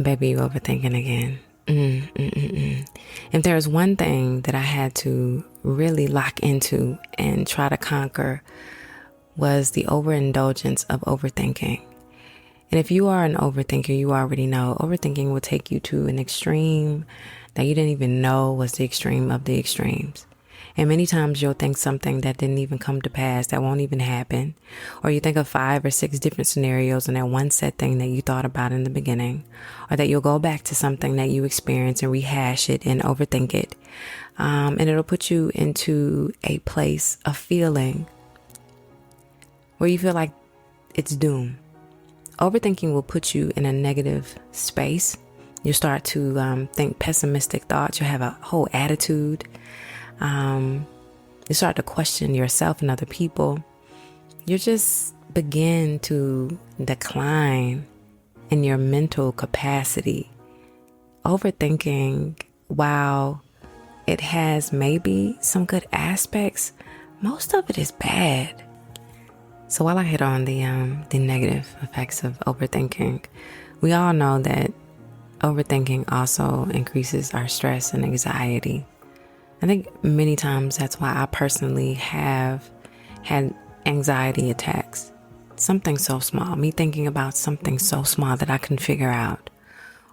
Baby, you overthinking again. If there's one thing that I had to really lock into and try to conquer was the overindulgence of overthinking. And if you are an overthinker, you already know overthinking will take you to an extreme that you didn't even know was the extreme of the extremes. And many times you'll think something that didn't even come to pass, that won't even happen. Or you think of 5 or 6 different scenarios in that one set thing that you thought about in the beginning. Or that you'll go back to something that you experienced and rehash it and overthink it. And it'll put you into a place of feeling where you feel like it's doom. Overthinking will put you in a negative space. You start to think pessimistic thoughts. You'll have a whole attitude. You start to question yourself and other people. You just begin to decline in your mental capacity. Overthinking, while it has maybe some good aspects, most of it is bad. So while I hit on the negative effects of overthinking, we all know that overthinking also increases our stress and anxiety. I think many times that's why I personally have had anxiety attacks. Something so small, me thinking about something so small that I can figure out.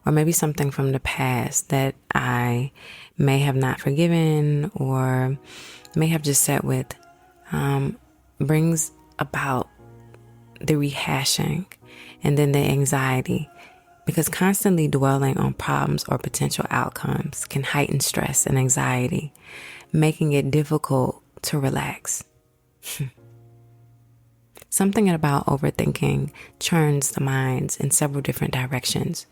Or maybe something from the past that I may have not forgiven or may have just sat with, brings about the rehashing and then the anxiety. Because constantly dwelling on problems or potential outcomes can heighten stress and anxiety, making it difficult to relax. Something about overthinking churns the minds in several different directions,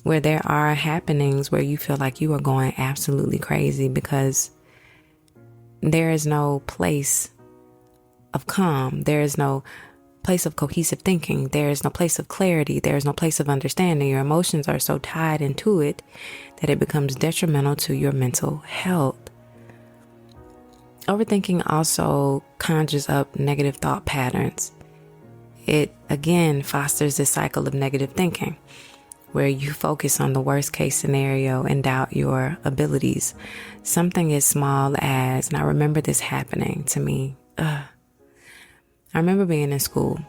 where there are happenings where you feel like you are going absolutely crazy because there is no place of calm. There is no place of cohesive thinking. There is no place of clarity. There is no place of understanding. Your emotions are so tied into it that it becomes detrimental to your mental health. Overthinking also conjures up negative thought patterns. It again fosters this cycle of negative thinking where you focus on the worst case scenario and doubt your abilities. Something as small as, and I remember this happening to me, I remember being in school,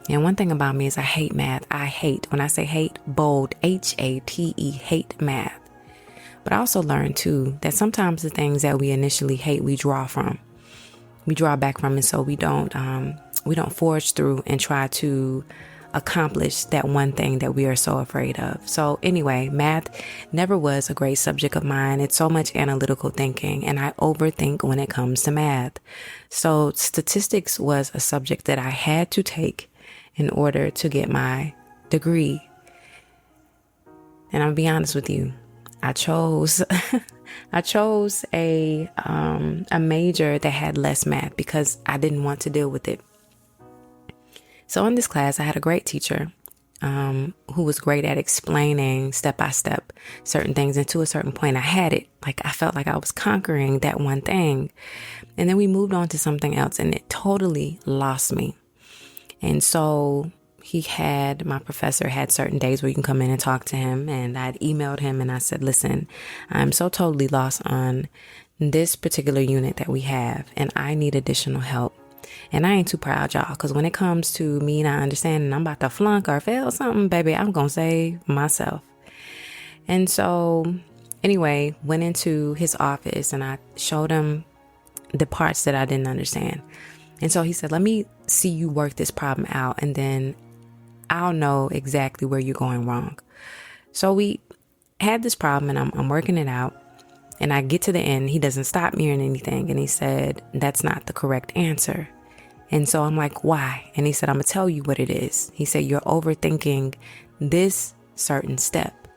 and one thing about me is I hate math. I hate, when I say hate, bold, H-A-T-E, hate math. But I also learned too that sometimes the things that we initially hate, we draw from. We draw back from it so we don't forge through and try to accomplish that one thing that we are so afraid of. So anyway, math never was a great subject of mine. It's so much analytical thinking, and I overthink when it comes to math. So statistics was a subject that I had to take in order to get my degree. And I'll be honest with you, I chose a major that had less math because I didn't want to deal with it. So in this class, I had a great teacher who was great at explaining step by step certain things. And to a certain point, I had it. Like I felt like I was conquering that one thing. And then we moved on to something else and it totally lost me. And so my professor had certain days where you can come in and talk to him. And I'd emailed him and I said, listen, I'm so totally lost on this particular unit that we have, and I need additional help. And I ain't too proud, y'all, because when it comes to me not understanding I'm about to flunk or fail something, baby, I'm going to save myself. And so anyway, went into his office and I showed him the parts that I didn't understand. And so he said, let me see you work this problem out and then I'll know exactly where you're going wrong. So we had this problem and I'm working it out. And I get to the end, he doesn't stop me or anything. And he said, that's not the correct answer. And so I'm like, why? And he said, I'm going to tell you what it is. He said, you're overthinking this certain step.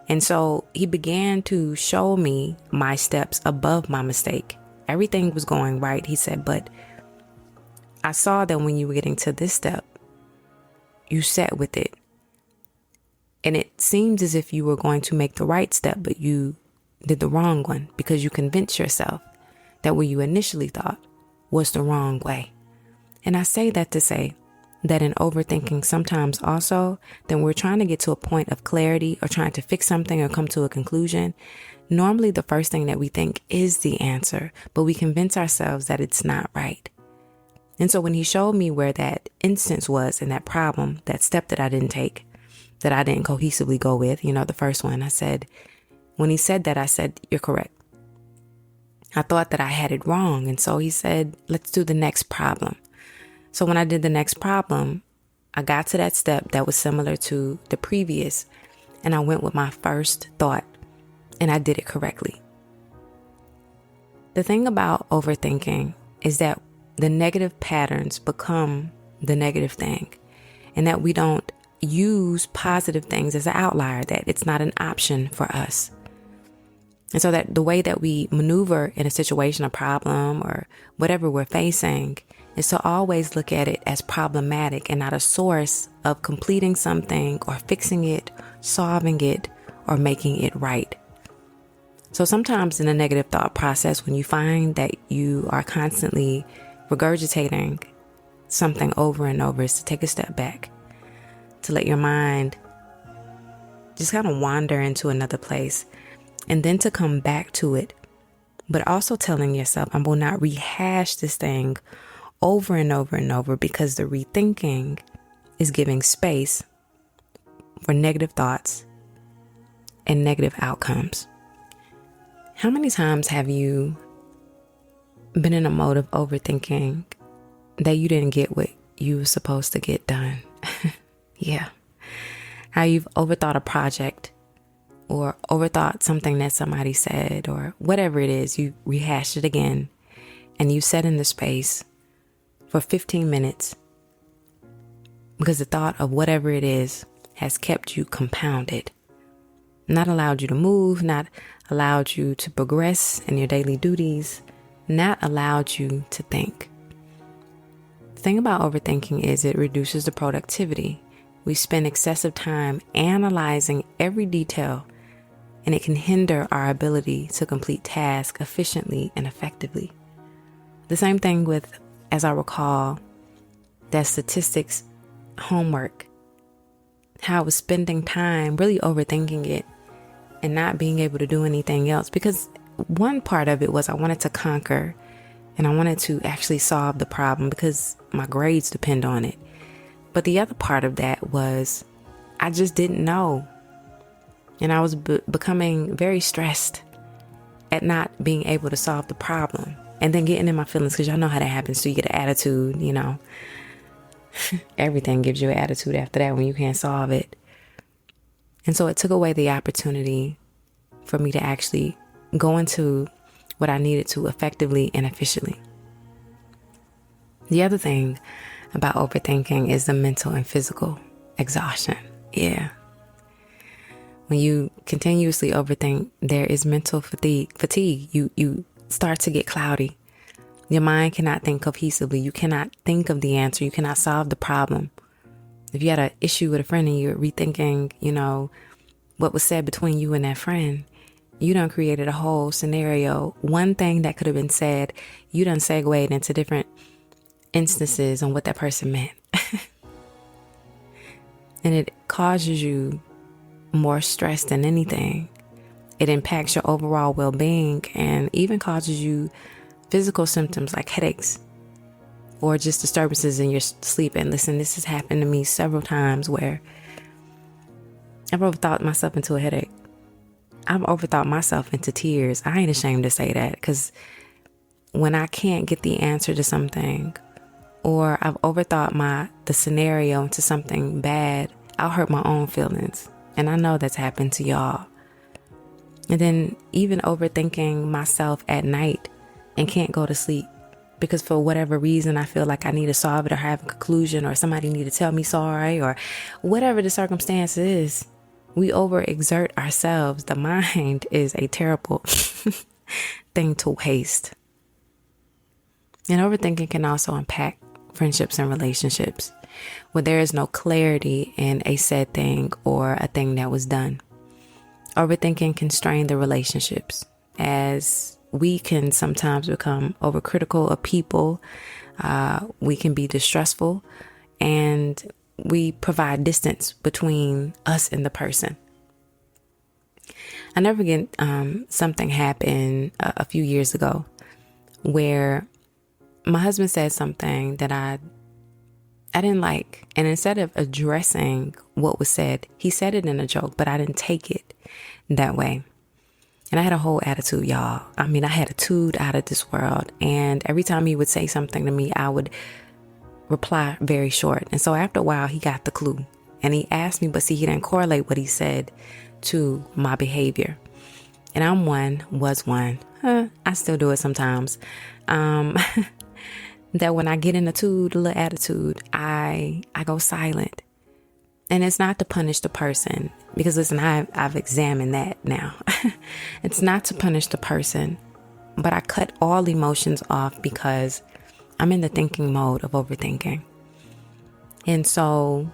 And so he began to show me my steps above my mistake. Everything was going right. He said, but I saw that when you were getting to this step, you sat with it. And it seems as if you were going to make the right step, but you did the wrong one because you convinced yourself that what you initially thought was the wrong way. And I say that to say that in overthinking sometimes also, then we're trying to get to a point of clarity or trying to fix something or come to a conclusion. Normally, the first thing that we think is the answer, but we convince ourselves that it's not right. And so when he showed me where that instance was in that problem, that step that I didn't take, that I didn't cohesively go with, the first one, when he said that, I said, you're correct. I thought that I had it wrong. And so he said, let's do the next problem. So when I did the next problem, I got to that step that was similar to the previous, and I went with my first thought, and I did it correctly. The thing about overthinking is that the negative patterns become the negative thing, and that we don't use positive things as an outlier, that it's not an option for us. And so that the way that we maneuver in a situation, a problem, or whatever we're facing is to always look at it as problematic and not a source of completing something or fixing it, solving it, or making it right. So sometimes in a negative thought process, when you find that you are constantly regurgitating something over and over, is to take a step back, to let your mind just kind of wander into another place, and then to come back to it, but also telling yourself, I will not rehash this thing over and over and over, because the rethinking is giving space for negative thoughts and negative outcomes. How many times have you been in a mode of overthinking that you didn't get what you were supposed to get done? Yeah. How you've overthought a project or overthought something that somebody said, or whatever it is, you rehashed it again, and you sat in the space for 15 minutes because the thought of whatever it is has kept you compounded, not allowed you to move, not allowed you to progress in your daily duties, not allowed you to think. The thing about overthinking is it reduces the productivity. We spend excessive time analyzing every detail, and it can hinder our ability to complete tasks efficiently and effectively. The same thing with, as I recall, that statistics homework, how I was spending time really overthinking it and not being able to do anything else, because one part of it was I wanted to conquer and I wanted to actually solve the problem because my grades depend on it. But the other part of that was I just didn't know. And I was becoming very stressed at not being able to solve the problem, and then getting in my feelings, because y'all know how that happens. So you get an attitude, everything gives you an attitude after that when you can't solve it. And so it took away the opportunity for me to actually go into what I needed to effectively and efficiently. The other thing about overthinking is the mental and physical exhaustion. Yeah. When you continuously overthink, there is mental fatigue. You start to get cloudy. Your mind cannot think cohesively. You cannot think of the answer. You cannot solve the problem. If you had an issue with a friend and you're rethinking, what was said between you and that friend, you done created a whole scenario. One thing that could have been said, you done segued into different instances on what that person meant. And it causes you more stress than anything. It impacts your overall well-being and even causes you physical symptoms like headaches or just disturbances in your sleep. And listen, this has happened to me several times where I've overthought myself into a headache. I've overthought myself into tears. I ain't ashamed to say that, because when I can't get the answer to something, or I've overthought the scenario into something bad, I'll hurt my own feelings. And I know that's happened to y'all. And then even overthinking myself at night and can't go to sleep because for whatever reason I feel like I need to solve it or have a conclusion, or somebody need to tell me sorry, or whatever the circumstance is. We overexert ourselves. The mind is a terrible thing to waste. And overthinking can also impact friendships and relationships where there is no clarity in a said thing or a thing that was done. Overthinking can strain the relationships, as we can sometimes become overcritical of people. We can be distrustful and we provide distance between us and the person. I never forget something happened a few years ago where my husband said something that I didn't like. And instead of addressing what was said, he said it in a joke, but I didn't take it that way. And I had a whole attitude, y'all. I mean, I had a tude out of this world. And every time he would say something to me, I would reply very short. And so after a while, he got the clue. And he asked me, but see, he didn't correlate what he said to my behavior. And was one. I still do it sometimes. That when I get in a little attitude, I go silent. And it's not to punish the person, because listen, I've examined that now. It's not to punish the person, but I cut all emotions off because I'm in the thinking mode of overthinking. And so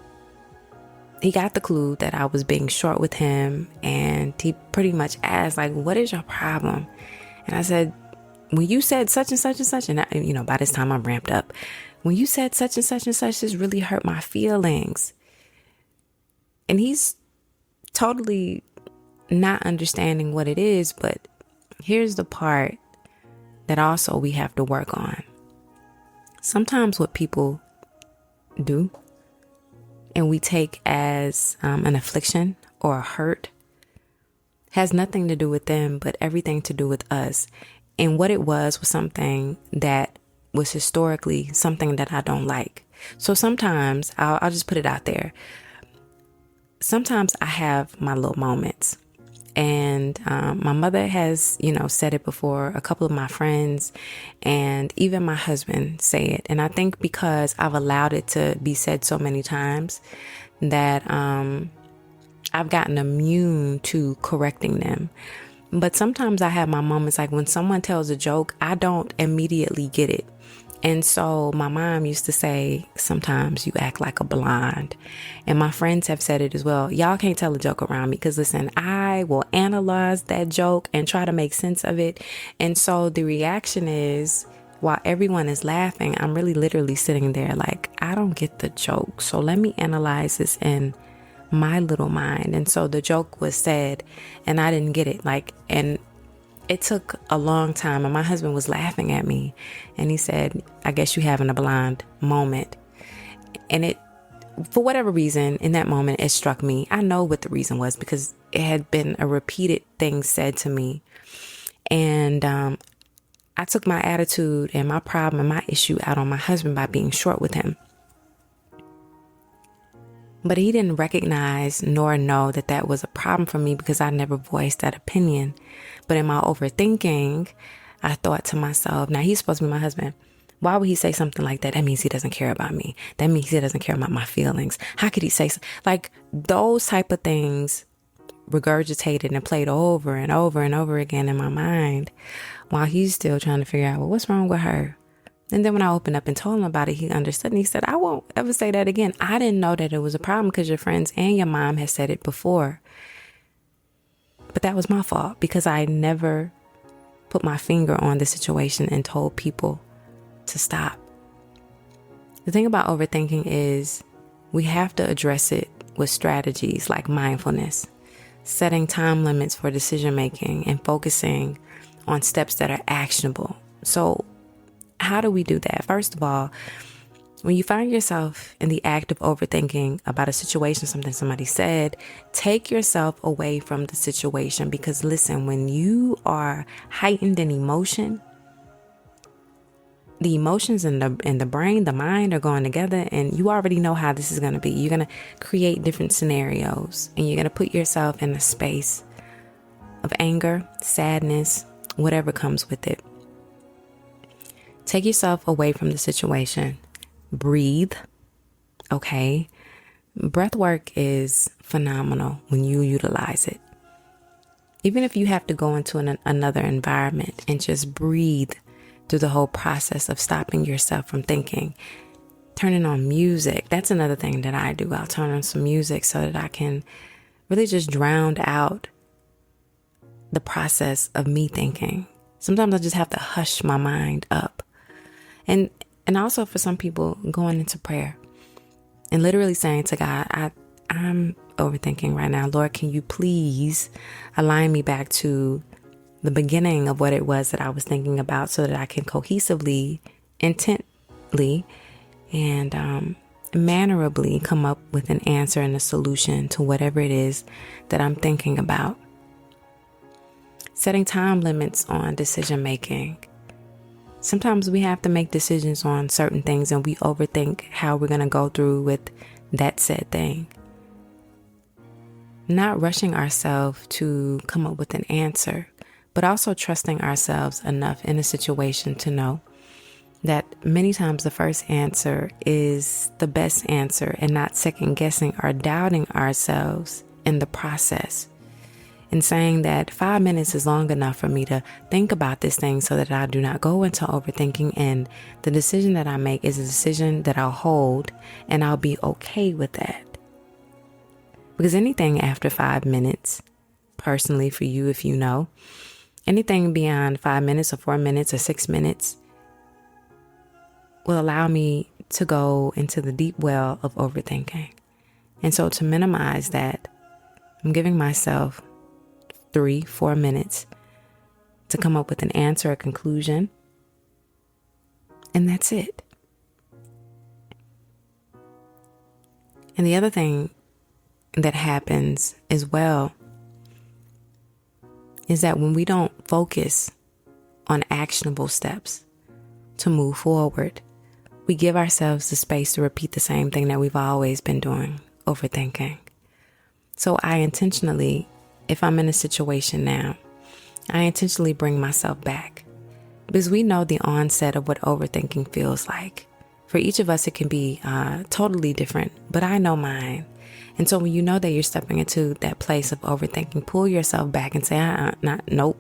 he got the clue that I was being short with him, and he pretty much asked, like, what is your problem? And I said, when you said such and such and such, and I, by this time I'm ramped up. When you said such and such and such, this really hurt my feelings. And he's totally not understanding what it is, but here's the part that also we have to work on. Sometimes what people do and we take as an affliction or a hurt has nothing to do with them, but everything to do with us. And what it was something that was historically something that I don't like. So sometimes I'll just put it out there. Sometimes I have my little moments, and my mother has, said it before. A couple of my friends and even my husband say it. And I think because I've allowed it to be said so many times that I've gotten immune to correcting them. But sometimes I have my moments, like when someone tells a joke, I don't immediately get it. And so my mom used to say, sometimes you act like a blonde. And my friends have said it as well. Y'all can't tell a joke around me because listen, I will analyze that joke and try to make sense of it. And so the reaction is, while everyone is laughing, I'm really literally sitting there like, I don't get the joke. So let me analyze this in my little mind. And so the joke was said and I didn't get it. And it took a long time, and my husband was laughing at me and he said, I guess you having a blonde moment. And it, for whatever reason, in that moment, it struck me. I know what the reason was because it had been a repeated thing said to me. And I took my attitude and my problem and my issue out on my husband by being short with him. But he didn't recognize nor know that that was a problem for me because I never voiced that opinion. But in my overthinking, I thought to myself, now he's supposed to be my husband. Why would he say something like that? That means he doesn't care about me. That means he doesn't care about my feelings. How could he say like those type of things regurgitated and played over and over and over again in my mind while he's still trying to figure out, well, what's wrong with her? And then when I opened up and told him about it, he understood. And he said, I won't ever say that again. I didn't know that it was a problem because your friends and your mom had said it before. But that was my fault because I never put my finger on the situation and told people to stop. The thing about overthinking is we have to address it with strategies like mindfulness, setting time limits for decision making, and focusing on steps that are actionable. So how do we do that? First of all, when you find yourself in the act of overthinking about a situation, something somebody said, take yourself away from the situation because listen, when you are heightened in emotion, the emotions in the brain, the mind are going together, and you already know how this is going to be. You're going to create different scenarios and you're going to put yourself in a space of anger, sadness, whatever comes with it. Take yourself away from the situation. Breathe. Okay. Breath work is phenomenal when you utilize it. Even if you have to go into another environment and just breathe through the whole process of stopping yourself from thinking. Turning on music. That's another thing that I do. I'll turn on some music so that I can really just drown out the process of me thinking. Sometimes I just have to hush my mind up. And also for some people, going into prayer. and literally saying to God, I'm overthinking right now. Lord, can you please align me back to the beginning of what it was that I was thinking about so that I can cohesively, intently, and mannerably come up with an answer and a solution to whatever it is that I'm thinking about. Setting time limits on decision making. Sometimes we have to make decisions on certain things and we overthink how we're going to go through with that said thing. Not rushing ourselves to come up with an answer, but also trusting ourselves enough in a situation to know that many times the first answer is the best answer, and not second guessing or doubting ourselves in the process. And saying that 5 minutes is long enough for me to think about this thing so that I do not go into overthinking, and the decision that I make is a decision that I'll hold and I'll be okay with that. Because anything after 5 minutes, personally for you, if you know, anything beyond 5 minutes or 4 minutes or 6 minutes will allow me to go into the deep well of overthinking. And so to minimize that, I'm giving myself 3-4 minutes to come up with an answer, a conclusion, and that's it. And the other thing that happens as well is that when we don't focus on actionable steps to move forward, we give ourselves the space to repeat the same thing that we've always been doing, overthinking. So I intentionally, if I'm in a situation now, I intentionally bring myself back, because we know the onset of what overthinking feels like. For each of us, it can be totally different, but I know mine. And so when you know that you're stepping into that place of overthinking, pull yourself back and say, nope.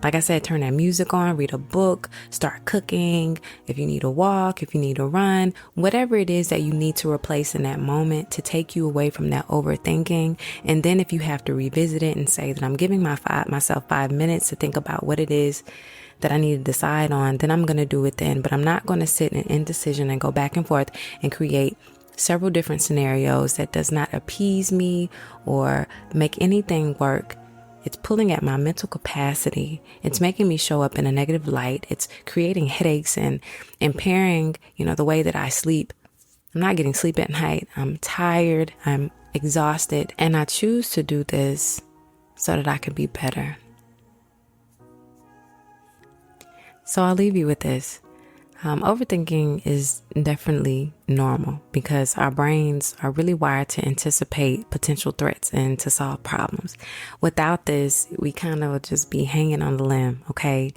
Like I said, turn that music on, read a book, start cooking. If you need a walk, if you need to run, whatever it is that you need to replace in that moment to take you away from that overthinking. And then if you have to revisit it and say that I'm giving myself 5 minutes to think about what it is that I need to decide on, then I'm going to do it then. But I'm not going to sit in indecision and go back and forth and create several different scenarios that does not appease me or make anything work. It's pulling at my mental capacity. It's making me show up in a negative light. It's creating headaches and impairing, the way that I sleep. I'm not getting sleep at night. I'm tired. I'm exhausted. And I choose to do this so that I can be better. So I'll leave you with this. Overthinking is definitely normal because our brains are really wired to anticipate potential threats and to solve problems. Without this, we kind of just be hanging on the limb, okay?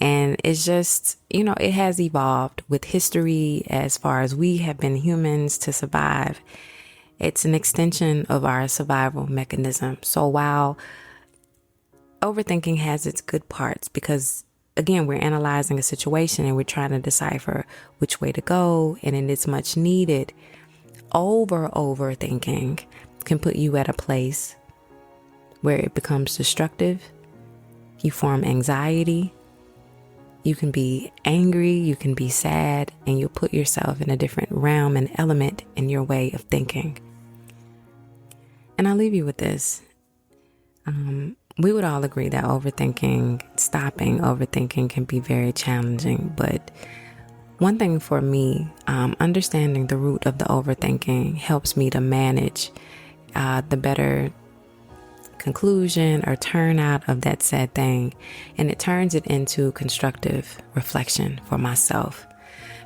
And it's just, it has evolved with history as far as we have been humans to survive. It's an extension of our survival mechanism. So while overthinking has its good parts, because again, we're analyzing a situation and we're trying to decipher which way to go, and it is much needed. Overthinking can put you at a place where it becomes destructive. You form anxiety. You can be angry. You can be sad, and you'll put yourself in a different realm and element in your way of thinking. And I'll leave you with this. We would all agree that stopping overthinking can be very challenging. But one thing for me, understanding the root of the overthinking helps me to manage the better conclusion or turnout of that said thing. And it turns it into constructive reflection for myself.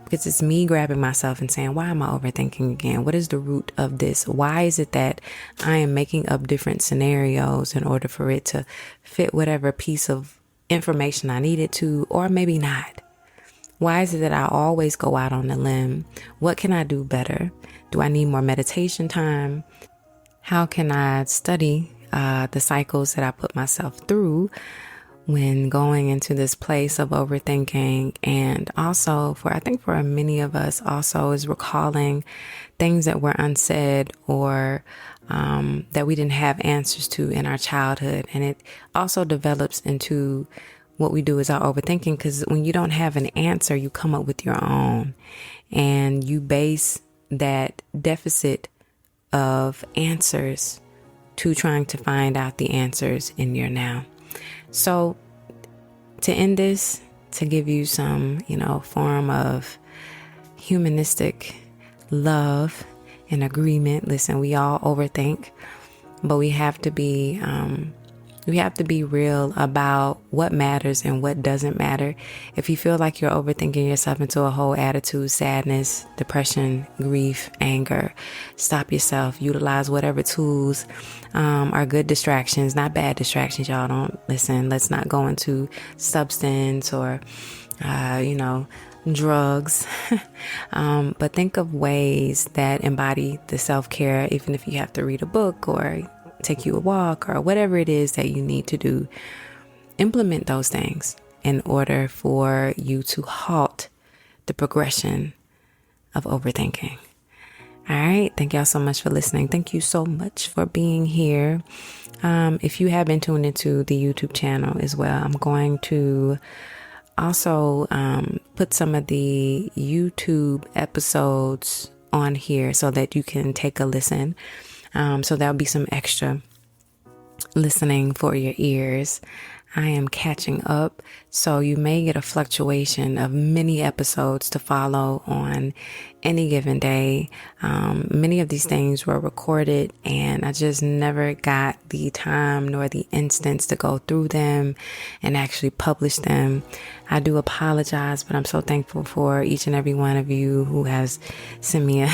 Because it's me grabbing myself and saying, why am I overthinking again? What is the root of this? Why is it that I am making up different scenarios in order for it to fit whatever piece of information I needed to, or maybe not? Why is it that I always go out on a limb? What can I do better? Do I need more meditation time? How can I study the cycles that I put myself through when going into this place of overthinking? And also for many of us also is recalling things that were unsaid or that we didn't have answers to in our childhood. And it also develops into what we do is our overthinking, because when you don't have an answer, you come up with your own, and you base that deficit of answers to trying to find out the answers in your now. So to end this, to give you some, form of humanistic love and agreement. Listen, we all overthink, but we have to be real about what matters and what doesn't matter. If you feel like you're overthinking yourself into a whole attitude, sadness, depression, grief, anger, stop yourself. Utilize whatever tools are good distractions, not bad distractions. Y'all don't listen. Let's not go into substance or, drugs. But think of ways that embody the self-care, even if you have to read a book or take you a walk or whatever it is that you need to do. Implement those things in order for you to halt the progression of overthinking. All right. Thank y'all so much for listening. Thank you so much for being here. If you have been tuned into the YouTube channel as well, I'm going to also put some of the YouTube episodes on here so that you can take a listen. So there'll be some extra listening for your ears. I am catching up, so you may get a fluctuation of many episodes to follow on any given day. Many of these things were recorded and I just never got the time nor the instance to go through them and actually publish them. I do apologize, but I'm so thankful for each and every one of you who has sent me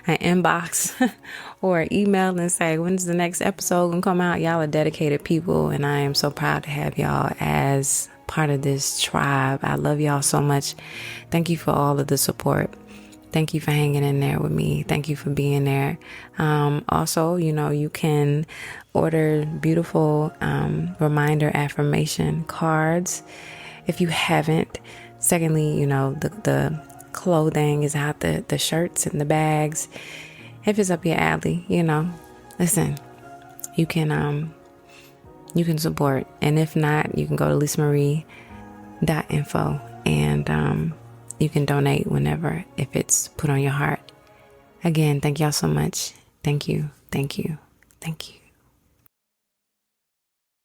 an inbox or an email and say, when's the next episode gonna come out? Y'all are dedicated people, and I am so proud to have y'all as part of this tribe. I love y'all so much. Thank you for all of the support. Thank you for hanging in there with me. Thank you for being there. Also, you can order beautiful reminder affirmation cards if you haven't. Secondly, the clothing is out, the shirts and the bags. If it's up your alley, listen, you can support. And if not, you can go to lisamarie.info and you can donate whenever, if it's put on your heart. Again, thank y'all so much. Thank you. Thank you. Thank you.